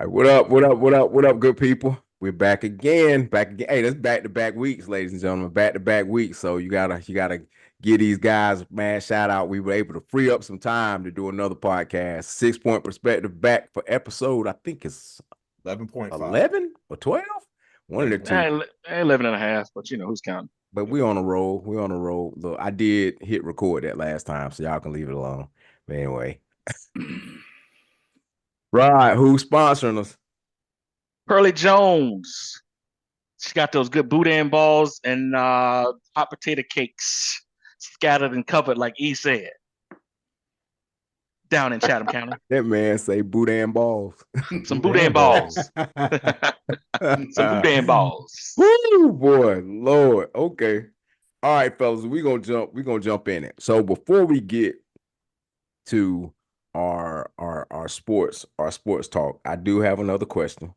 What up? What up? What up? What up, good people? We're back again. Back again. Hey, that's back-to-back weeks, ladies and gentlemen. Back-to-back weeks. So you gotta give these guys man shout out. We were able to free up some time to do another podcast. 6 Point Perspective back for episode. I think it's 11.5. 11 or 12. One of the two. 11 and a half, but who's counting? But we on a roll. We on a roll. Look, I did hit record that last time, so y'all can leave it alone. But anyway. Right, who's sponsoring us? Pearly Jones. She got those good boudin balls and hot potato cakes scattered and covered, like E said, down in Chatham County. That man say boudin balls. Some boudin balls. Some boudin balls. Woo, boy, Lord. Okay. All right, fellas, we're gonna jump in it. So before we get to our sports talk, I do have another question.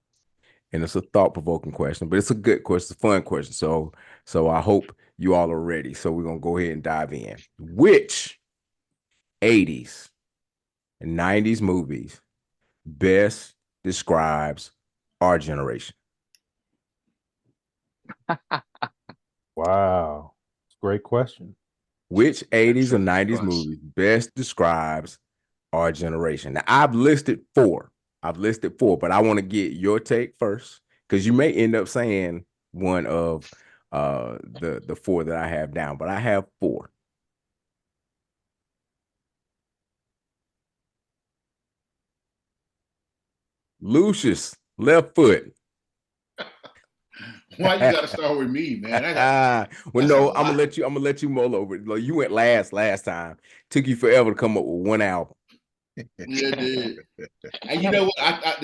And it's a thought-provoking question, but it's a good question, it's a fun question. So I hope you all are ready. So we're gonna go ahead and dive in. Which 80s and 90s movies best describes our generation? Wow. Great question. Which 80s or 90s movies best describes our generation? Now, I've listed four, but I want to get your take first, because you may end up saying one of the four that I have down, but I have four. Lucius, left foot. Why you gotta start with me, man? Well, no, I'm gonna let you mull over it. You went last time. Took you forever to come up with one album. Yeah, it did. And you know what?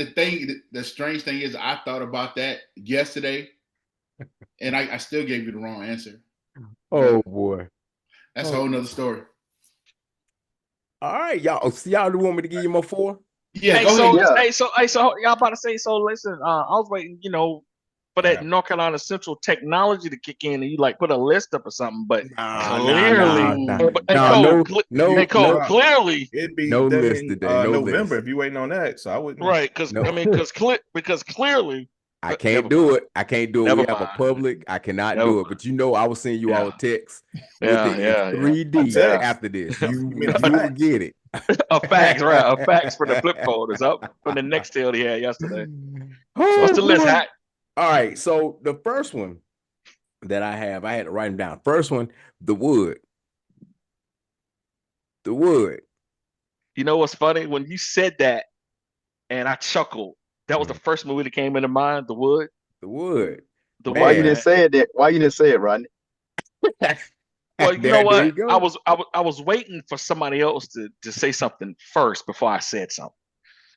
The strange thing is, I thought about that yesterday, and I still gave you the wrong answer. Oh boy, that's a whole nother story. All right, y'all. So y'all want me to give you my four? Yeah. So y'all about to say so. Listen, I was waiting, for that North Carolina Central technology to kick in, and you like put a list up or something. But clearly, it'd be no list today. No November list. if you waiting on that. So I wouldn't. Right, because because clearly. I can't do it. I can't do it. We have a public. I cannot do it. But I was sending you all a text with it in 3D after this. You will get it. A fax, right? A fax for the flip phone is up from the next deal he had yesterday. So what's the list, Hat? All right. So the first one that I had to write them down. First one, The Wood. The Wood. You know what's funny? When you said that, and I chuckled. That was the first movie that came into mind. The Wood. The Wood. Why you didn't say it? Why you didn't say it, Rodney? Well, you know what? I was waiting for somebody else to say something first before I said something.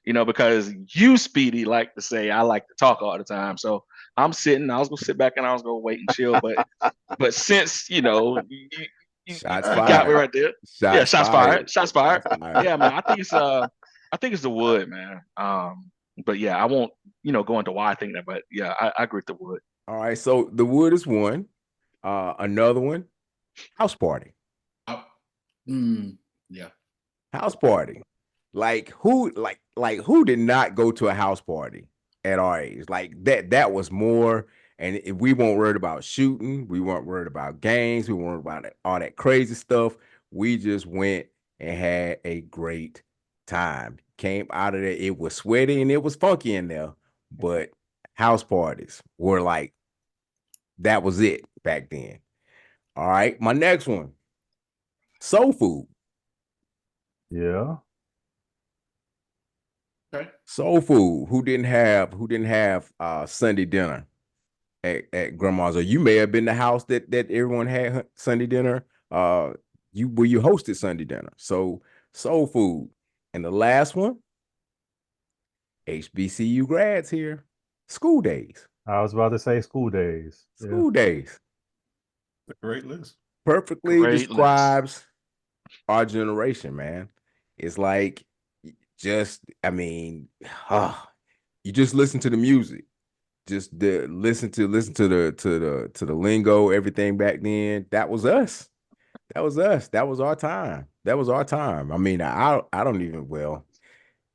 Because you, Speedy, like to say I like to talk all the time. So I'm sitting. I was gonna sit back and I was gonna wait and chill. But since you got me right there. Shots fired. Yeah, man. I think it's The Wood, man. But yeah, I won't go into why I think that. But yeah, I agree with The Wood. All right. So The Wood is one. Another one. House Party. Yeah. House Party. Like who did not go to a house party at our age? Like that was more, and if we weren't worried about shooting, we weren't worried about games, we weren't worried about all that crazy stuff. We just went and had a great time. Came out of there, it was sweaty and it was funky in there, but house parties were like, that was it back then. All right, my next one, Soul Food. Yeah. Okay. Soul Food. Who didn't have Sunday dinner at grandma's? Or you may have been the house that everyone had Sunday dinner. You hosted Sunday dinner. So Soul Food. And the last one, HBCU grads here. School Days. I was about to say School Days. School Days. A great list. Perfectly describes our generation, man. It's like, you just listen to the music, just listen to the lingo, everything back then. That was us. That was our time. I mean, I don't even, well,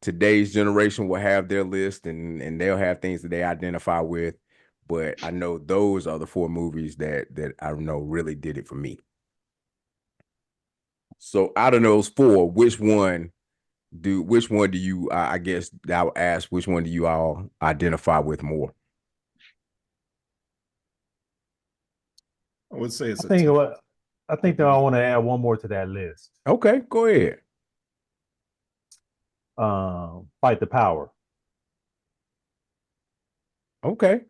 today's generation will have their list and they'll have things that they identify with. But I know those are the 4 movies that I know really did it for me. So out of those 4, which one do you I guess I'll ask, which one do you all identify with more? I would say it's I a think tie. what I think that I want to add one more to that list. Okay, go ahead. Fight the Power. Okay.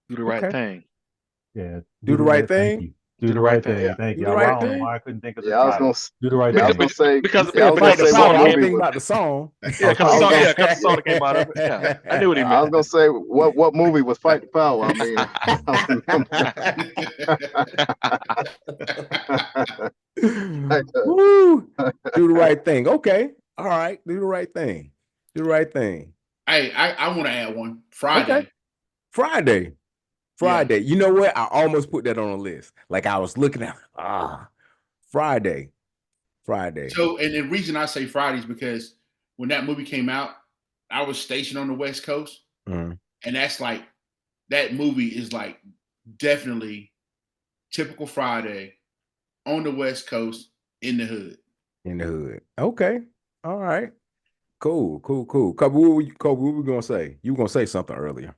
Do the right Okay. thing. Yeah, Do the right Thank thing. you. Do the right thing. Thank Do you. the I right don't know thing. why I couldn't think of the Yeah, I was title. gonna. Do the right Yeah, I was thing. gonna say. Because Yeah, I was gonna Fight the the say power. what song, I didn't movie think was. about the song. yeah, because the I was song, gonna. yeah, because the song that came out of it. Yeah, I knew what he I was meant. gonna say what movie was Fight the Power. I mean, Woo. Do the right thing. Okay. All right. Do the right thing. Do the right thing. Hey, I want to add one. Friday. Okay. Friday. Friday. You know what? I almost put that on a list. Like I was looking at Friday. Friday. So, and the reason I say Friday is because when that movie came out, I was stationed on the West Coast, Mhm. and that's like that movie is like definitely typical Friday on the West Coast in the hood. In the hood. Okay. All right. Cool. Cool. Kobe, what were we gonna say? You were gonna say something earlier.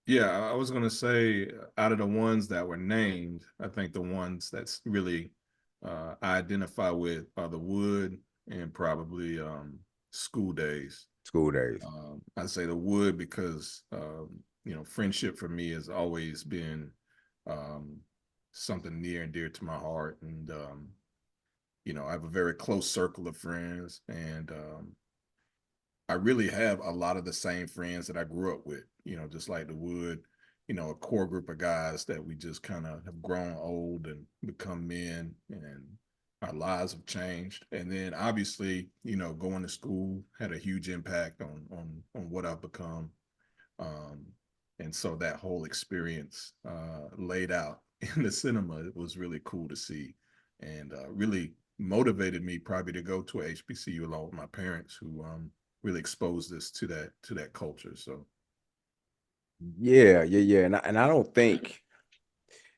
Yeah, I was gonna say out of the ones that were named, I think the ones that's really I identify with are the Wood and probably School Days. School Days. I say the Wood because friendship for me has always been something near and dear to my heart, and I have a very close circle of friends, and I really have a lot of the same friends that I grew up with, just like the Wood, a core group of guys that we just kind of have grown old and become men, and our lives have changed. And then obviously, going to school had a huge impact on what I've become. And so that whole experience laid out in the cinema, it was really cool to see, and really motivated me probably to go to a HBCU along with my parents, who really exposed us to that culture. So Yeah. And I don't think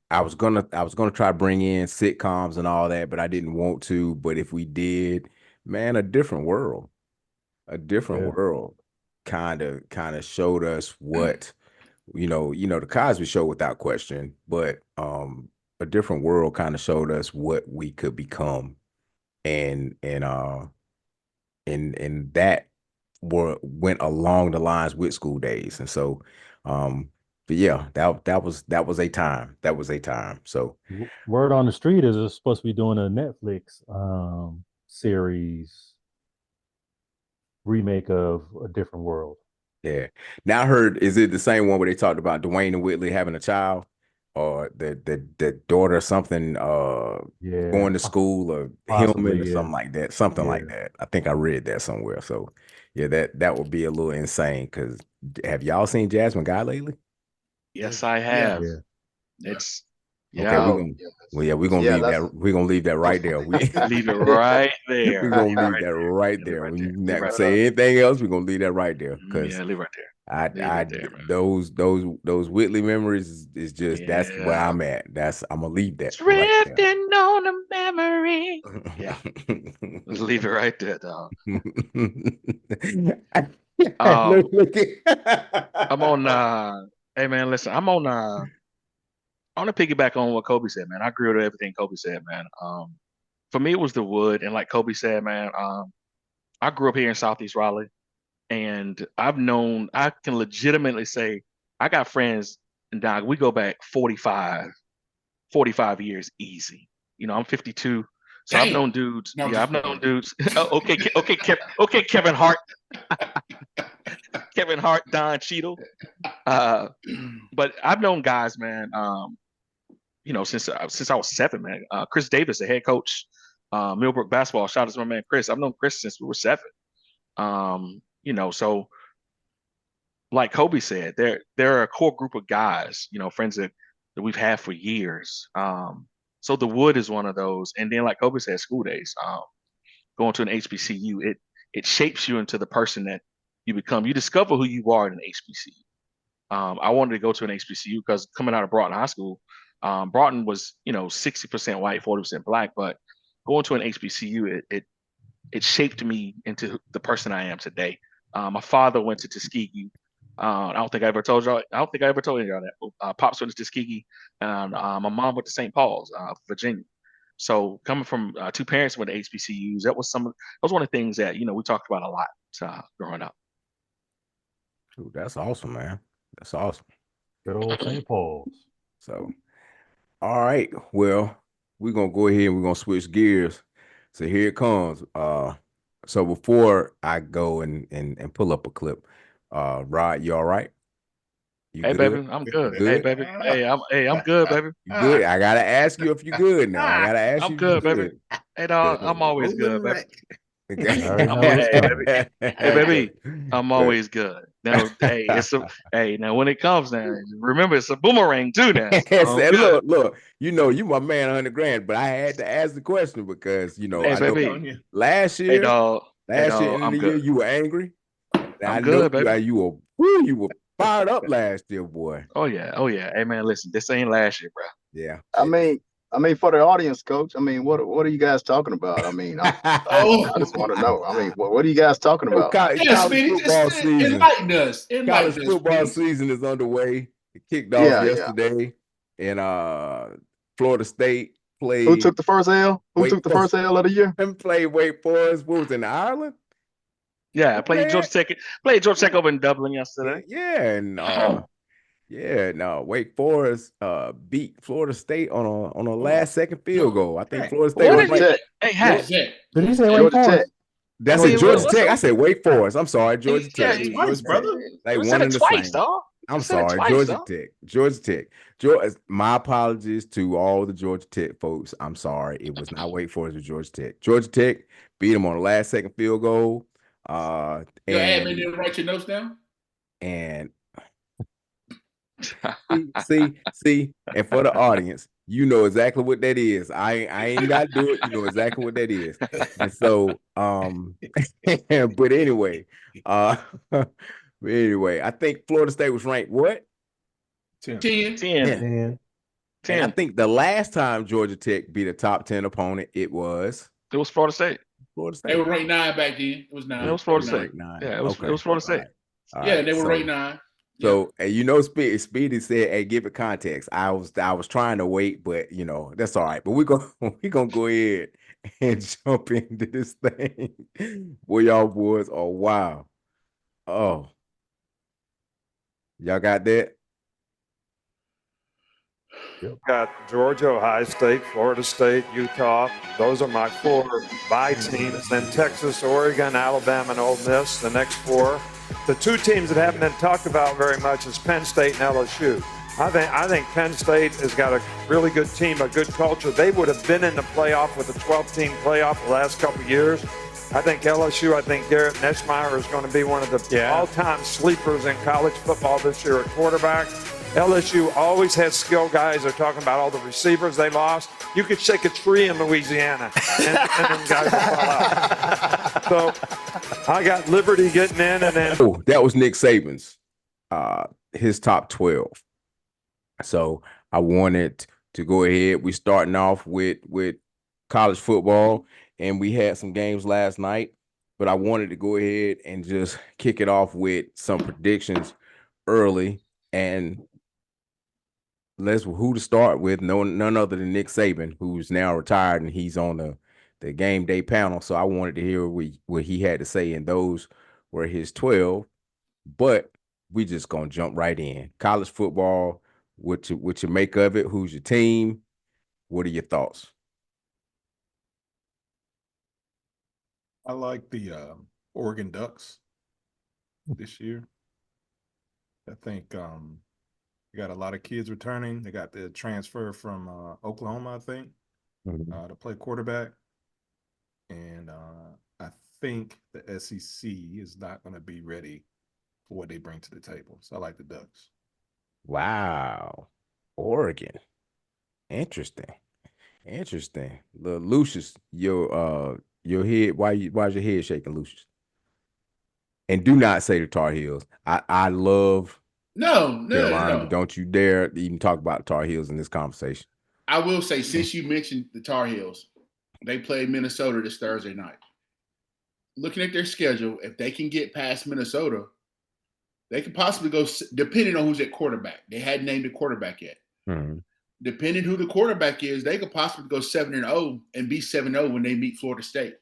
I was gonna try to bring in sitcoms and all that, but I didn't want to. But if we did, man, a different world. A different Yeah. world kind of showed us what the Cosby Show without question, but a different world kind of showed us what we could become, and that went along the lines with School Days. And so but yeah, that was a time. That was a time. So Word on the street is it's supposed to be doing a Netflix series remake of A Different World. yeah. Now I heard, is it the same one where they talked about Dwayne and Whitley having a child, or the daughter or something Yeah, going to school, or Hillman possibly. or Yeah, something like that. Something yeah. like that. I think I read that somewhere. So yeah, that would be a little insane, because have y'all seen Jasmine Guy lately? Yes, I Yeah. have. Yeah. It's Okay, yeah. we're gonna yeah, leave that's. that. We're gonna leave that right there. Leave it right We're there. gonna Leave it leave right that there. right Leave it there. right We're there. not Leave it gonna right say anything else. We're gonna leave that right there, there. because Yeah, leave it right there. I Leave it there, man. those Whitley memories is just, that's where Yeah. I'm at. I'm gonna leave that right there. Drifting on a memory. Yeah. Let's leave it right there, dog. Um, I'm on hey man, listen, I want to piggyback on what Kobe said, man. I agree with everything Kobe said, man. For me it was the Wood, and like Kobe said, man, I grew up here in Southeast Raleigh, and I can legitimately say I got friends, and dog, we go back 45 years easy. I'm 52. So I've Damn. known dudes. No, I'm Yeah, just I've known playing. dudes. Okay, Kevin Hart, Don Cheadle. But I've known guys, man. Since I was 7, man. Chris Davis, the head coach, Millbrook basketball. Shout out to my man Chris. I've known Chris since we were 7. So like Kobe said, there are a core group of guys, friends that we've had for years. So the Wood is one of those, and then like Kobe said, School Days. Going to an HBCU, it shapes you into the person that you become. You discover who you are in an HBCU. I wanted to go to an HBCU because coming out of Broughton High School, Broughton was 60% white, 40% black, but going to an HBCU, it shaped me into the person I am today. My father went to Tuskegee. I don't think I ever told y'all. I don't think I ever told y'all that. Pops went to Tuskegee, and my mom went to St. Paul's, Virginia. So coming from two parents who went to HBCUs, that was one of the things that we talked about a lot growing up. Dude, that's awesome, man. That's awesome. Good old St. Paul's. So, all right. Well, we're gonna go ahead and we're gonna switch gears. So here it comes. So before I go and pull up a clip, Rod, you all right? You Hey, good? baby, I'm good. Good? Hey, baby, I'm good, baby. You good? I gotta ask you if you're good now. I gotta ask I'm you if you're good, baby. good. Hey, dog, Good. I'm always good, baby. You already know what's Hey, coming. baby. Hey, baby, I'm Good. always good. Now, hey, now when it comes now, remember it's a boomerang too now. So I'm Said, good. look, you my man 100 grand, but I had to ask the question because Hey, I know baby. last Hey, year, dog. Hey, end dog. of I'm the year, good. you were angry. And I I'm know good, baby. you were fired up last year, boy. Oh yeah. Oh yeah. Hey man, listen, this ain't last year, bro. Yeah. I mean, for the audience, coach. I mean, what are you guys talking about? I mean, I just want to know. I mean, what are you guys talking about? Yeah, college Speedy, football just season. enlighten us. College Enlighten us, football please. season is underway. It kicked off Yeah, yeah. yesterday, and Florida State Who played took the first L? Who Wake took the first L of the year? and played Wake Forest. What was in Ireland? Yeah, I played Georgia Tech. Played Georgia Tech over in Dublin yesterday. Yeah, and Wake Forest beat Florida State on a last second field goal. I think Florida State What was did Georgia you? Tech. Hey, Georgia Hat. Tech. Did he say Wake Georgia Tech. Forest? That's I it, mean, Georgia what's Tech. the? I said Wake Forest. I'm sorry, Georgia Yeah, Tech. Twice, Georgia Tech. brother. Like you said one it and the twice, same. dog. You I'm said it sorry, twice, Georgia dog. Tech. Georgia Tech. Georgia, my apologies to all the Georgia Tech folks. I'm sorry. It was not Wake Forest, it was Georgia Tech. Georgia Tech beat them on the last second field goal. Your admin didn't write your notes down? And see, and for the audience, you know exactly what that is. I ain't got to do it. You know exactly what that is. And so, but anyway, but anyway, I think Florida State was ranked what? 10. 10. And And I think the last time Georgia Tech beat a top 10 opponent, it was It was Florida State. Florida They were State. ranked 9 back then. It was 9. It was Florida They were State. 9. Yeah, it was Okay. Florida State. All Yeah, right. they were ranked 9. So, Speedy said, "Hey, give it context." I was trying to wait, but that's all right. But we gonna go ahead and jump into this thing. Boy, y'all boys are wow. Oh, y'all got that? Got Georgia, Ohio State, Florida State, Utah. Those are my 4 bye teams. Then Texas, Oregon, Alabama, and Ole Miss, the next 4. The 2 teams that haven't been talked about very much is Penn State and LSU. I think Penn State has got a really good team, a good culture. They would have been in the playoff with a 12-team playoff the last couple of years. I think LSU, I think Garrett Neschmeyer is going to be one of the all-time sleepers in college football this year at quarterback. LSU always had skilled guys. They're talking about all the receivers they lost. You could shake a tree in Louisiana and them guys would fall out. So I got Liberty getting in, and then that was Nick Saban's his top 12. So I wanted to go ahead. We starting off with college football, and we had some games last night, but I wanted to go ahead and just kick it off with some predictions early. And who to start with? None other than Nick Saban, who's now retired and he's on the game day panel. So I wanted to hear what he had to say, and those were his 12. But we just gonna jump right in. College football, what you make of it? Who's your team? What are your thoughts? I like the Oregon Ducks this year. I think we got a lot of kids returning. They got the transfer from Oklahoma, I think, to play quarterback. And I think the SEC is not going to be ready for what they bring to the table. So I like the Ducks. Wow. Oregon. Interesting. The Lucius, your head, why's your head shaking, Lucius? And do not say the Tar Heels. I love No. Carolina, but don't you dare even talk about Tar Heels in this conversation. I will say, since you mentioned the Tar Heels, they play Minnesota this Thursday night. Looking at their schedule, if they can get past Minnesota, they could possibly go, depending on who's at quarterback. They hadn't named a quarterback yet. Mm-hmm. Depending who the quarterback is, they could possibly go 7-0 and be 7-0 when they meet Florida State,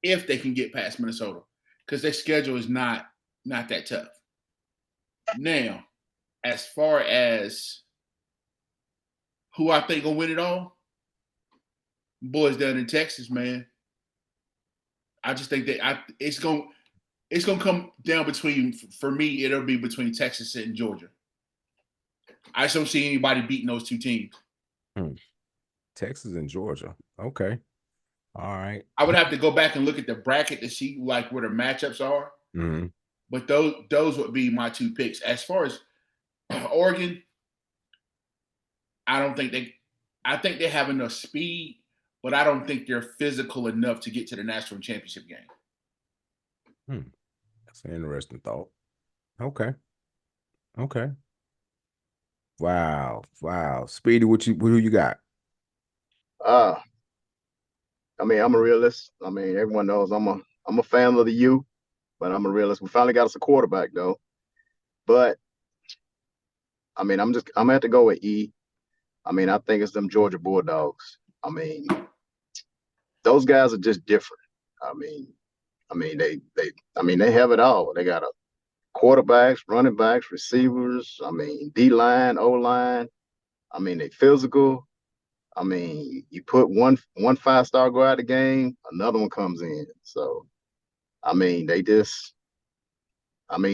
if they can get past Minnesota, because their schedule is not that tough. Now, as far as who I think gonna win it all, boys down in Texas, man. I just think that it's gonna come down between, for me, it'll be between Texas and Georgia. I just don't see anybody beating those two teams. Texas and Georgia. Okay. All right. I would have to go back and look at the bracket to see like where the matchups are. Mm-hmm. But those would be my two picks. As far as Oregon, I think they have enough speed, but I don't think they're physical enough to get to the national championship game. That's an interesting thought. Okay. Wow. Speedy, who you got? I mean, I'm a realist. I mean, everyone knows I'm a fan of the U, but I'm a realist. We finally got us a quarterback though. But I mean, I'm gonna have to go with E. I mean, I think it's them Georgia Bulldogs. I mean, those guys are just different. I mean, they have it all. They got a quarterbacks, running backs, receivers. I mean, D line, O line. I mean, they physical. I mean, you put one 5-star go out of the game, another one comes in. So, I mean,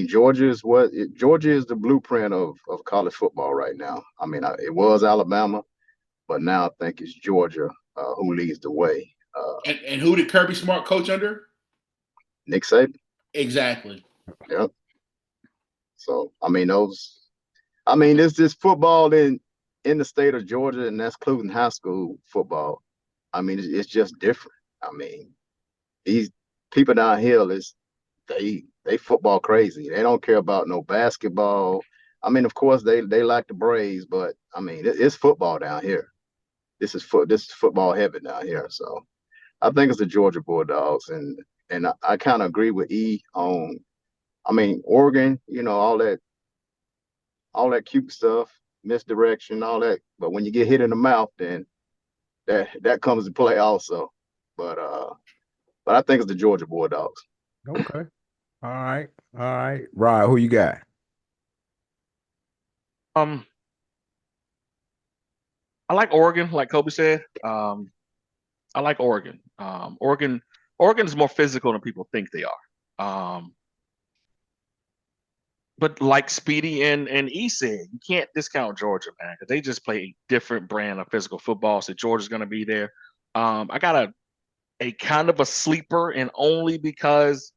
Georgia is the blueprint of college football right now. I mean, it was Alabama, but now I think it's Georgia who leads the way. And who did Kirby Smart coach under? Nick Saban. Exactly. Yep. So, I mean, this football in the state of Georgia, and that's including high school football. I mean, it's just different. I mean, these people down here they football crazy. They don't care about no basketball. I mean, of course they like the Braves, but I mean, it's football down here. This is football heaven down here. So I think it's the Georgia Bulldogs, and I kind of agree with E on. I mean, Oregon, all that cute stuff, misdirection, all that. But when you get hit in the mouth, then that comes to play also. But I think it's the Georgia Bulldogs. Okay. All right. Rod, who you got? I like Oregon, like Kobe said. I like Oregon. Oregon is more physical than people think they are. But like Speedy and E said, you can't discount Georgia, man, because they just play a different brand of physical football. So Georgia's going to be there. I got a kind of a sleeper, and only because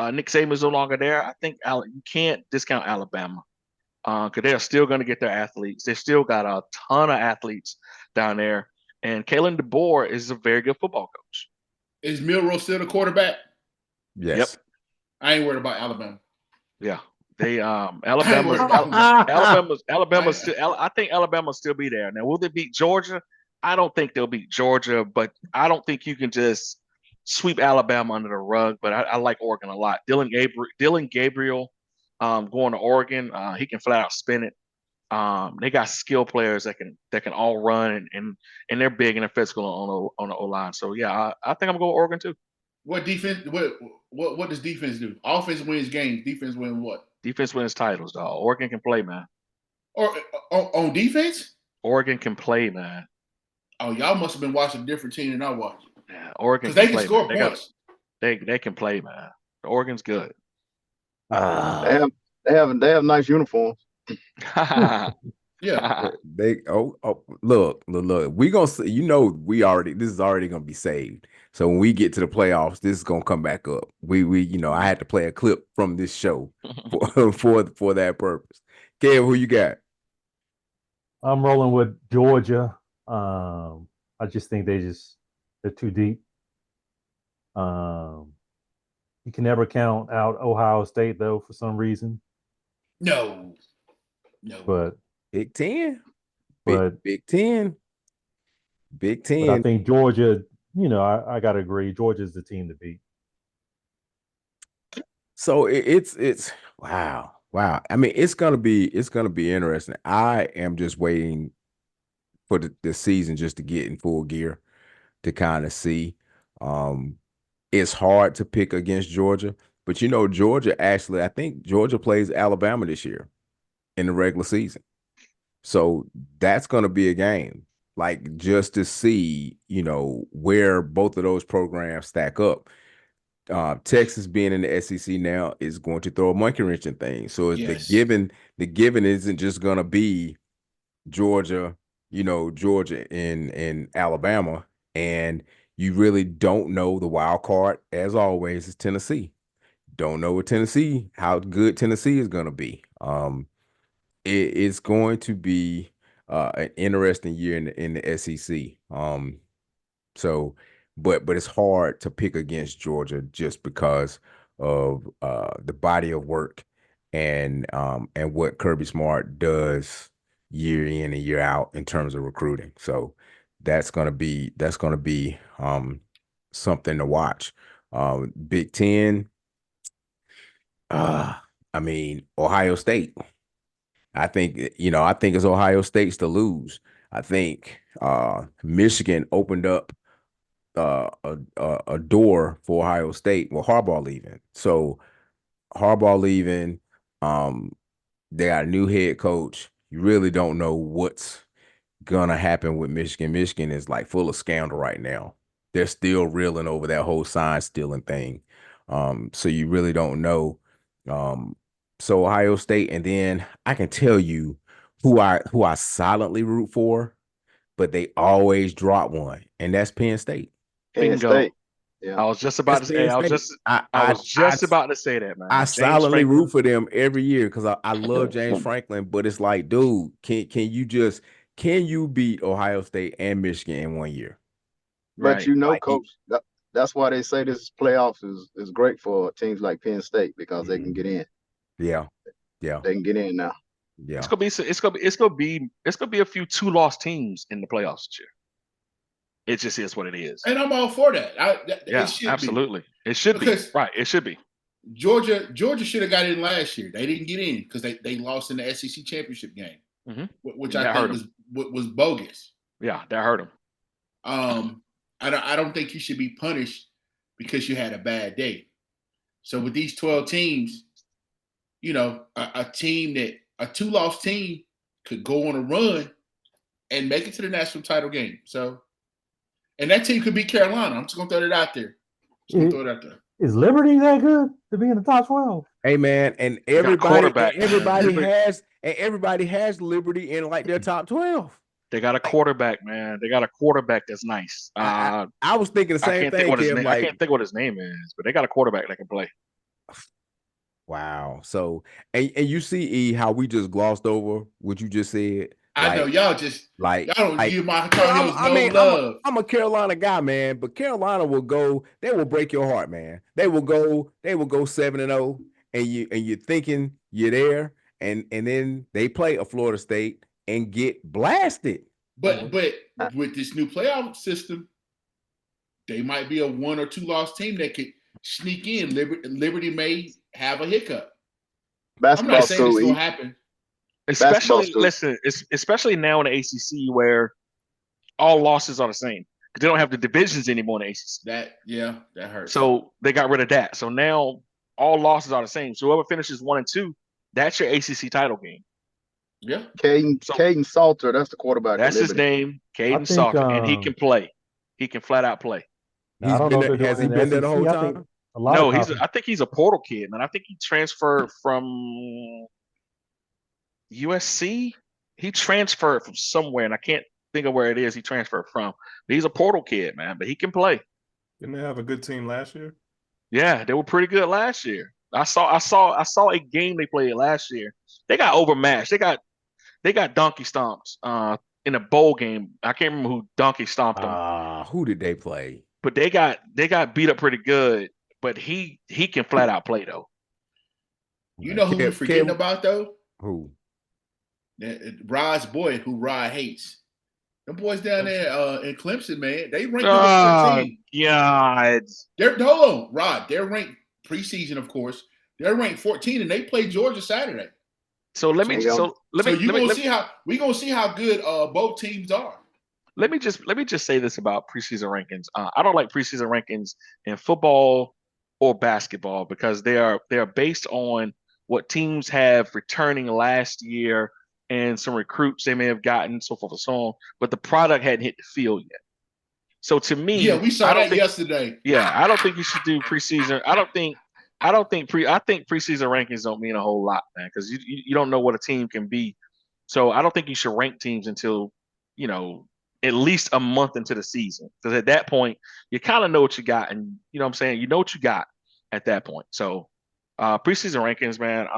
Nick Saban is no longer there. I think you can't discount Alabama because they're still going to get their athletes. They still got a ton of athletes down there, and Kalen DeBoer is a very good football coach. Is Milroe still the quarterback? Yes. Yep. I ain't worried about Alabama. Yeah. They Alabama still. I think Alabama will still be there. Now, will they beat Georgia? I don't think they'll beat Georgia, but I don't think you can just sweep Alabama under the rug. But I like Oregon a lot. Dylan Gabriel, going to Oregon, he can flat out spin it. They got skill players that can all run, and they're big and they're physical on the O line. So yeah, I think I'm going to go Oregon too. What defense? What does defense do? Offense wins games. Defense wins what? Defense wins titles, dog. Oregon can play, man. Or on defense? Oregon can play, man. Oh, y'all must have been watching a different team than I watched. Yeah, Oregon because they can score points. They can play, man. Oregon's good. They have nice uniforms. Yeah. They look. We gonna see, this is already gonna be saved. So when we get to the playoffs, this is gonna come back up. I had to play a clip from this show for that purpose. Kev, who you got? I'm rolling with Georgia. I just think they're too deep. You can never count out Ohio State though for some reason. No. But Big Ten, but Big Ten, Big but I Ten. think Georgia, I gotta agree. Georgia's the team to beat. So it's wow. I mean, it's gonna be interesting. I am just waiting for the season just to get in full gear to kind of see. Um, it's hard to pick against Georgia, but Georgia actually, I think Georgia plays Alabama this year in the regular season. So that's gonna be a game, like just to see, where both of those programs stack up. Texas being in the SEC now is going to throw a monkey wrench in things. So Yes. the given isn't just going to be Georgia, Georgia and Alabama, and you really don't know the wild card. As always, is Tennessee. Don't know what Tennessee, how good Tennessee is going to be. It's going to be an interesting year in the SEC. So, but it's hard to pick against Georgia just because of the body of work and what Kirby Smart does year in and year out in terms of recruiting. So that's gonna be something to watch. Big Ten, I mean Ohio State. I think it's Ohio State's to lose. I think Michigan opened up a door for Ohio State. Well, Harbaugh leaving. So Harbaugh leaving. Um, they got a new head coach. You really don't know what's gonna happen with Michigan. Michigan is like full of scandal right now. They're still reeling over that whole sign stealing thing. So you really don't know. Um, so Ohio State, and then I can tell you who I silently root for, but they always drop one, and that's Penn State. Penn Bingo. State. Yeah. I was just about That's to say. Penn I was State. just. I was just about to say that, I man. James silently root Franklin. for them every year because I love James Franklin, but it's like, dude, can you beat Ohio State and Michigan in 1 year? But Right. Like, coach, that's why they say this playoffs is great for teams like Penn State because they can mhm. get in. Yeah, yeah, They can get in now. It's yeah. gonna be. It's gonna be a few 2-loss teams in the playoffs this year. It just is what it is. And I'm all for that. It Yeah, should absolutely. It should be. Because Right. It should be. Georgia should have got in last year. They didn't get in because they lost in the SEC championship game, which That I hurt think was bogus. Yeah, that hurt them. I don't think you should be punished because you had a bad day. So with these 12 teams, a team a 2-loss team could go on a run and make it to the national title game. So, and that team could be Carolina. I'm just gonna throw it out there. Is Liberty that good to be in the top 12? Hey man, and They got a quarterback. everybody has Liberty in like their top 12. They got a quarterback, man. They got a quarterback that's nice. I was thinking the I same can't think thing, what his Kev. name. I Like, can't think what his name is, but they got a quarterback that can play. wow. So, and you see how we just glossed over what you just said. I know y'all don't give my Tar Heels love. I'm a Carolina guy, man, but Carolina they will break your heart, man. They will go 7-0, and you're thinking you're there, and then they play a Florida State and get blasted. But with this new playoff system, they might be a 1 or 2-loss team that could sneak in. Liberty may have a hiccup. I'm not saying it's gonna happen. Especially now in the ACC where all losses are the same because they don't have the divisions anymore in the ACC. That hurts. So they got rid of that. So now all losses are the same. So whoever finishes 1 and 2, that's your ACC title game. Yeah. Caden Salter, that's the quarterback. That's his name, Caden Salter, and he can play. He can flat out play. Has he been there the whole time? No, I think he's a portal kid, man. I think he transferred from USC. He transferred from somewhere, and I can't think of where it is he transferred from. But he's a portal kid, man. But he can play. Didn't they have a good team last year? Yeah, they were pretty good last year. I saw a game they played last year. They got overmatched. They got donkey stomps in a bowl game. I can't remember who donkey stomped them. Who did they play? But they got beat up pretty good. but he can flat out play though. You know who we forgetting about though? Who? Rod's boy, who Rod hates. Them boys down there in Clemson, man, they ranked number 14. God. Hold on, Rod. They're ranked preseason, of course. They're ranked 14, and they play Georgia Saturday. So let me see how good both teams are. Let me just say this about preseason rankings. I don't like preseason rankings in football or basketball because they are based on what teams have returning last year and some recruits they may have gotten, so forth and so on. But the product hadn't hit the field yet. So to me, we saw that yesterday. Yeah, I don't think you should do preseason. I think preseason rankings don't mean a whole lot, man, because you don't know what a team can be. So I don't think you should rank teams until at least a month into the season, because at that point you kind of know what you got, and you know what I'm saying. You know what you got at that point. So preseason rankings, man.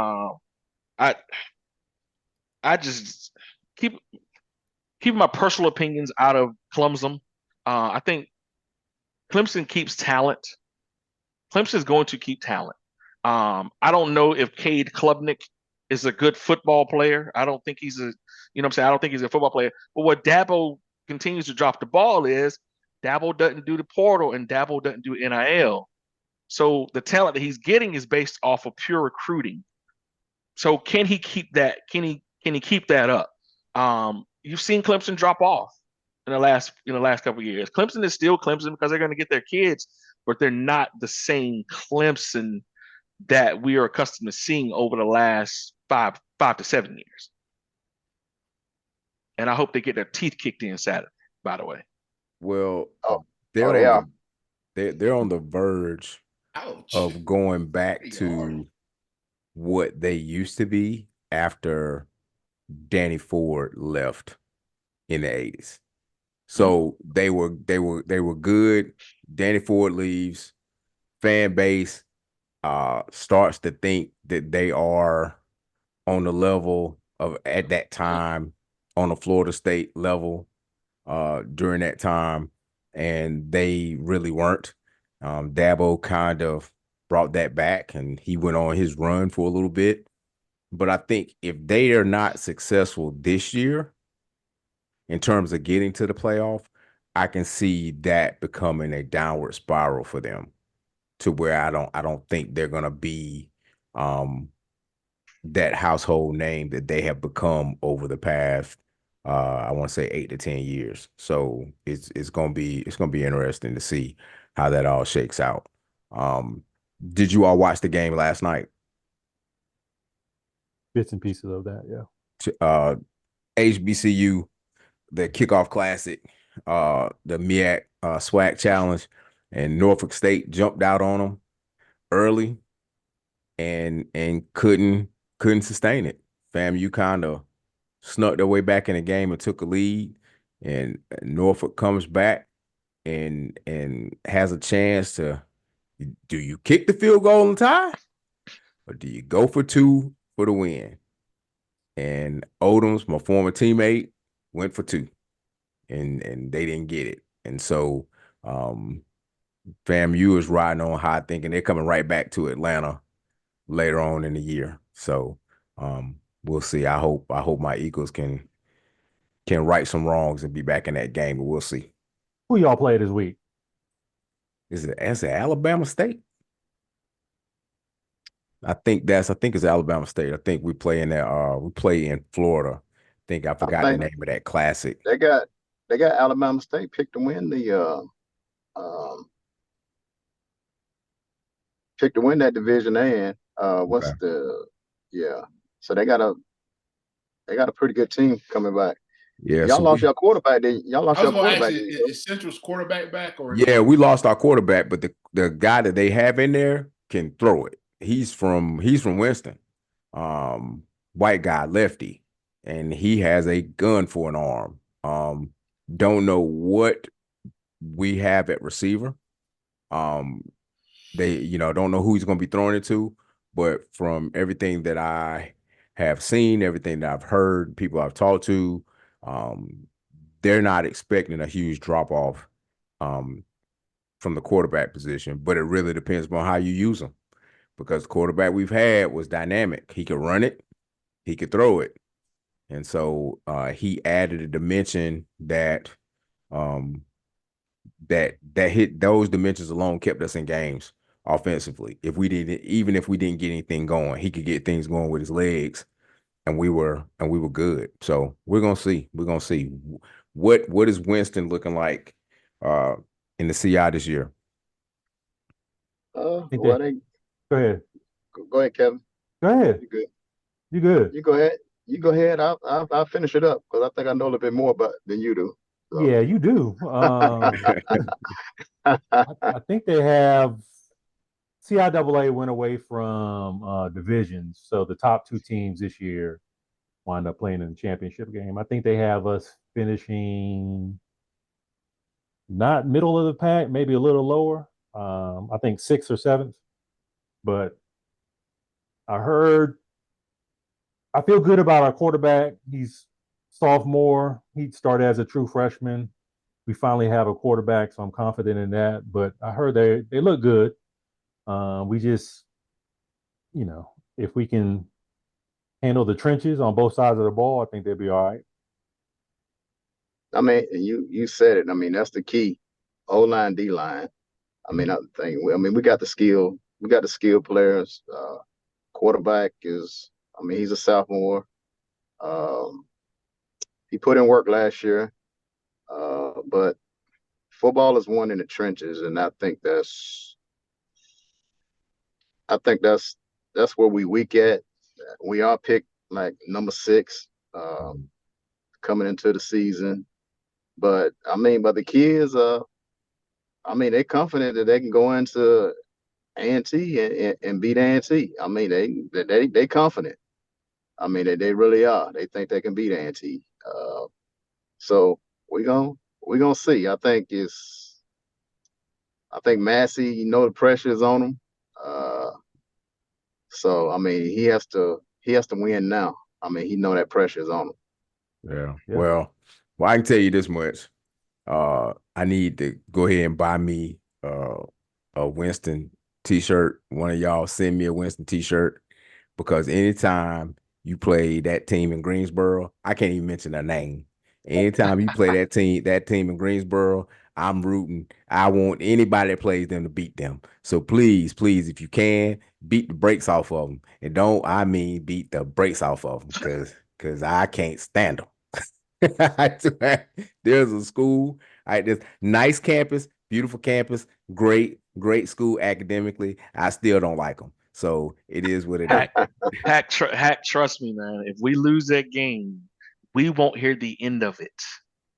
I just keep my personal opinions out of Clemson. I think Clemson keeps talent. Clemson's going to keep talent. I don't know if Cade Klubnik is a good football player. I don't think he's a, I don't think he's a football player. But what Dabo continues to drop the ball is Dabo doesn't do the portal and Dabo doesn't do NIL. So the talent that he's getting is based off of pure recruiting. So can he keep that? Can he keep that up? You've seen Clemson drop off in the last couple of years. Clemson is still Clemson because they're going to get their kids, but they're not the same Clemson that we are accustomed to seeing over the last 5 to 7 years. And I hope they get their teeth kicked in Saturday, by the way. Well, they're on the verge of going back to what they used to be after Danny Ford left in the 80s. So they were good. Danny Ford leaves, fan base starts to think that they are on the level of, at that time, on the Florida State level during that time, and they really weren't. Dabo kind of brought that back, and he went on his run for a little bit. But I think if they are not successful this year in terms of getting to the playoff, I can see that becoming a downward spiral for them, to where I don't think they're gonna be that household name that they have become over the past I want to say 8 to 10 years. So it's gonna be interesting to see how that all shakes out. Did you all watch the game last night? Bits and pieces of that, yeah. HBCU, the kickoff classic, the MEAC SWAC challenge, and Norfolk State jumped out on them early and couldn't sustain it. FAMU kind of snuck their way back in the game and took a lead, and Norfolk comes back and has a chance to, do you kick the field goal and tie, or do you go for 2 for the win? And Odoms, my former teammate, went for 2, and they didn't get it. And so FAMU is riding on high, thinking they're coming right back to Atlanta later on in the year. So we'll see. I hope my Eagles can right some wrongs and be back in that game, but we'll see. Who y'all play this week? Is it Alabama State? I think it's Alabama State. I think we play in Florida. I think I forgot the name of that classic. They got Alabama State picked to win that division. And so they got a pretty good team coming back. Yeah, y'all lost your quarterback. Y'all lost your quarterback. Is Central's quarterback back? Or yeah, we lost our quarterback, but the guy that they have in there can throw it. He's from Winston, white guy, lefty, and he has a gun for an arm. Don't know what we have at receiver. They don't know who he's going to be throwing it to, but from everything that I have seen, everything that I've heard, people I've talked to, they're not expecting a huge drop off from the quarterback position, but it really depends on how you use them. Because the quarterback we've had was dynamic. He could run it, he could throw it. And so he added a dimension that that hit those dimensions alone kept us in games offensively. If we didn't, even if we didn't get anything going, he could get things going with his legs, and we were good. So we're gonna see. We're gonna see what is Winston looking like in the CI this year. Well, Go ahead. Go ahead, Kevin. Go ahead. You good? You good? You go ahead. You go ahead. I'll finish it up because I think I know a little bit more about than you do. So. Yeah, you do. I think they have CIAA went away from divisions, so the top two teams this year wind up playing in the championship game. I think they have us finishing not middle of the pack, maybe a little lower. I think 6th or 7th. But I feel good about our quarterback. He's sophomore. He started as a true freshman. We finally have a quarterback, so I'm confident in that. But I heard they look good. We just, if we can handle the trenches on both sides of the ball, I think they'll be all right. I mean, you said it. I mean, that's the key. O-line, D-line. I mean, we got the skill. We got the skill players. Quarterback is, he's a sophomore. He put in work last year, but football is won in the trenches, and I think that's where we weak at. We are picked like number 6 coming into the season, but the kids, they're confident that they can go into A&T and beat A&T. They confident. They really are. They think they can beat A&T. So we're gonna see. I think Massey, the pressure is on him. So he has to win now. He know that pressure is on him. Yeah. Well, I can tell you this much. I need to go ahead and buy me a Winston t-shirt. One of y'all send me a Winston t-shirt, because anytime you play that team in Greensboro, I can't even mention their name. Anytime you play that team in Greensboro, I'm rooting. I want anybody that plays them to beat them. So please, if you can, beat the brakes off of them. And beat the brakes off of them, because I can't stand them. There's a school, this nice campus, beautiful campus, great school academically. I still don't like them. So it is what it is. Hack, trust me, man. If we lose that game, we won't hear the end of it.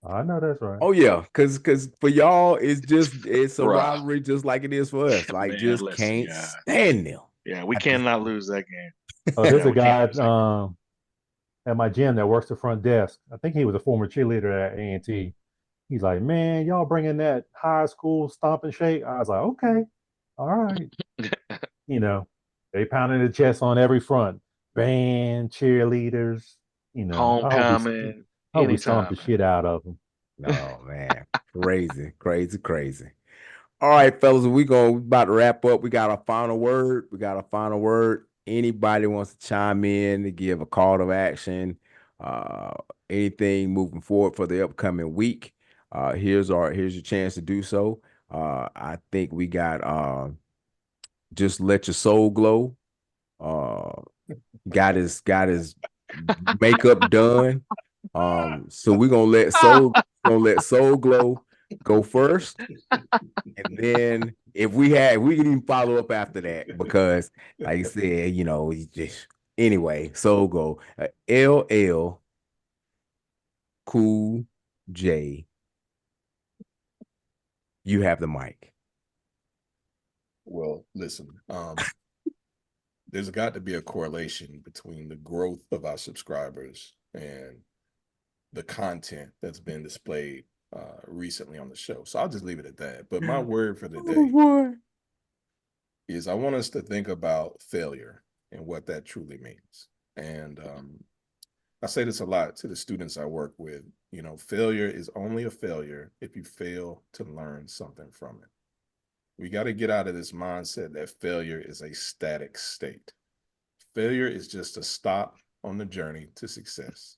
I know that's right. Oh yeah, because for y'all, it's a rivalry just like it is for us. Like, man, can't stand them. Yeah, we cannot lose that game. Oh, there's a guy at my gym that works the front desk. I think he was a former cheerleader at A&T. He's like, man, y'all bringing that high school stomp and shake? I was like, okay, all right. They pounding the chest on every front. Band, cheerleaders, homecoming. I hope we stomp the shit out of them. Oh man, crazy. All right, fellas, we about to wrap up. We got a final word. Anybody wants to chime in to give a call to action, anything moving forward for the upcoming week? Here's your chance to do so. I think we got just let your soul glow. Got his makeup done. So we're gonna let soul glow go first, and then if we can even follow up after that, because like I said, just anyway, soul glow. LL Cool J, you have the mic. Well, listen, there's got to be a correlation between the growth of our subscribers and the content that's been displayed recently on the show. So I'll just leave it at that. But my word for the day is I want us to think about failure and what that truly means. And I say this a lot to the students I work with. Failure is only a failure if you fail to learn something from it. We got to get out of this mindset that failure is a static state. Failure is just a stop on the journey to success.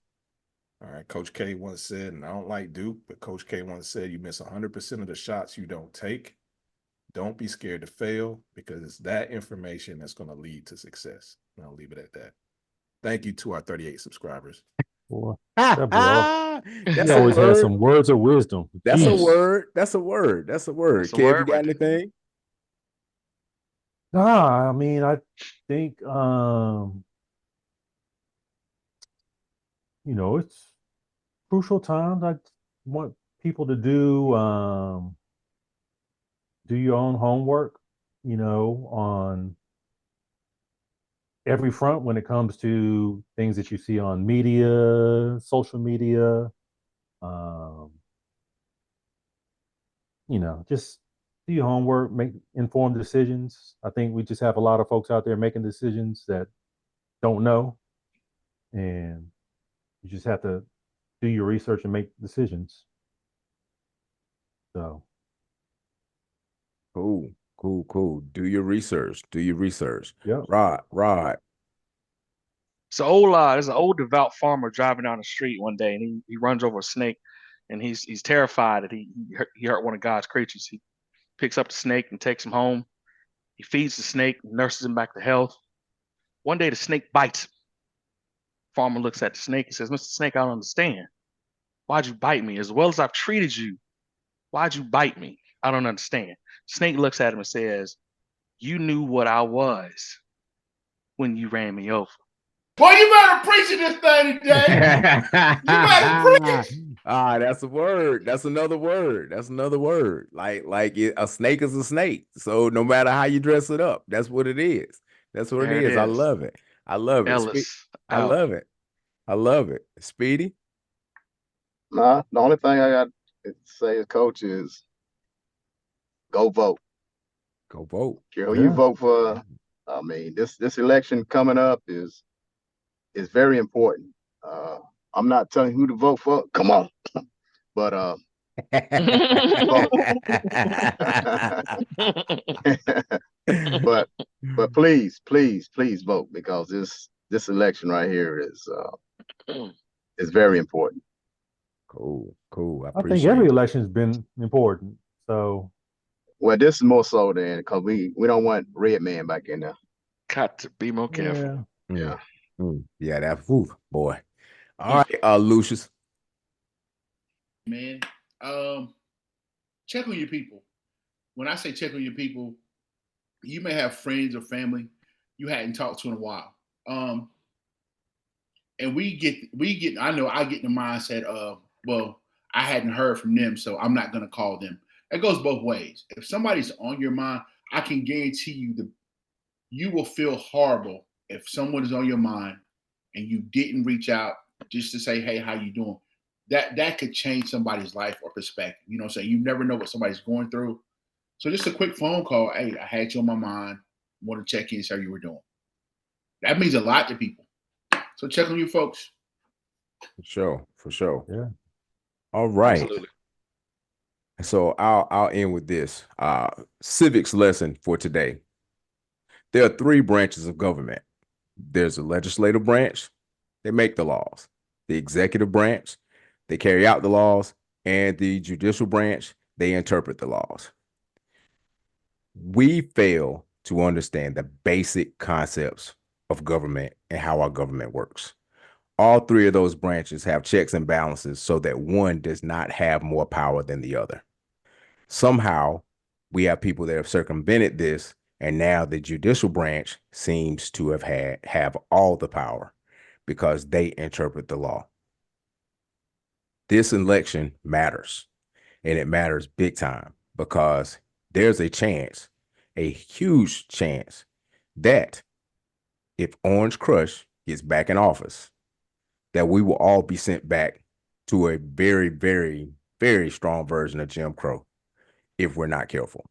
All right. Coach K once said, and I don't like Duke, but Coach K once said, you miss 100% of the shots you don't take. Don't be scared to fail, because it's that information that's going to lead to success. And I'll leave it at that. Thank you to our 38 subscribers. Boy, that boy, That's he a always has word. some words of wisdom. That's a Jeez. word. That's a word. That's a word. That's a Kev, word you got right there. anything? Nah, I mean, I think it's crucial times. I want people to do your own homework, on every front when it comes to things that you see on media, social media. Um, just do your homework, make informed decisions. I think we just have a lot of folks out there making decisions that don't know, and you just have to do your research and make decisions. So, Cool. Do your research. yeah. Rod. There's an old devout farmer driving down the street one day, and he runs over a snake, and he's terrified that he hurt one of God's creatures. He picks up the snake and takes him home. He feeds the snake, nurses him back to health. One day the snake bites him. Farmer looks at the snake and says, "Mr. Snake, I don't understand. Why'd you bite me? As well as I've treated you, why'd you bite me? I don't understand." Snake looks at him and says, "You knew what I was when you ran me over." Boy, you better preach this thing today. You better preach. That's a word. That's another word. A snake is a snake. So no matter how you dress it up, that's what it is. That's what it There it is. I is. love it. I love it. Ellis I out. love it. I love it. Speedy. Nah, the only thing I got to say as coach is go vote. Go vote. Who you vote for. I mean, this election coming up is very important. I'm not telling you who to vote for. Come on, but vote. but please vote, because this election right here is very important. Cool. I think every election's been important. So, well, this is more so than because we don't want red man back in there. Got to be more careful. Yeah. Yeah, that boy. All right, Lucius. Man, check on your people. When I say check on your people, you may have friends or family you hadn't talked to in a while. And we get. I know I get in the mindset of, well, I hadn't heard from them, so I'm not going to call them. It goes both ways. If somebody's on your mind, I can guarantee you will feel horrible if someone is on your mind and you didn't reach out just to say, "Hey, how you doing?" That could change somebody's life or perspective. You know what I'm saying? You never know what somebody's going through. So just a quick phone call. Hey, I had you on my mind. Want to check in, see how you were doing. That means a lot to people. So check on you folks. For sure. Yeah. All right. Absolutely. So I'll end with this civics lesson for today. There are three branches of government. There's the legislative branch, they make the laws. The executive branch, they carry out the laws, and the judicial branch, they interpret the laws. We fail to understand the basic concepts of government and how our government works. All three of those branches have checks and balances so that one does not have more power than the other. Somehow, we have people that have circumvented this, and now the judicial branch seems to have all the power because they interpret the law. This election matters, and it matters big time because there's a chance, a huge chance, that if Orange Crush gets back in office, that we will all be sent back to a very, very, very strong version of Jim Crow if we're not careful.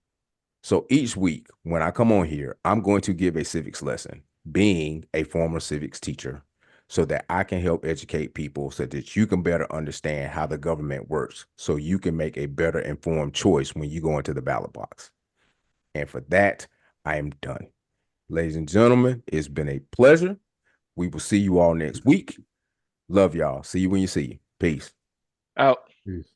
So each week when I come on here, I'm going to give a civics lesson, being a former civics teacher, so that I can help educate people so that you can better understand how the government works, so you can make a better informed choice when you go into the ballot box. And for that, I am done. Ladies and gentlemen, it's been a pleasure. We will see you all next week. Love y'all. See you when you see you. Peace. Out. Peace.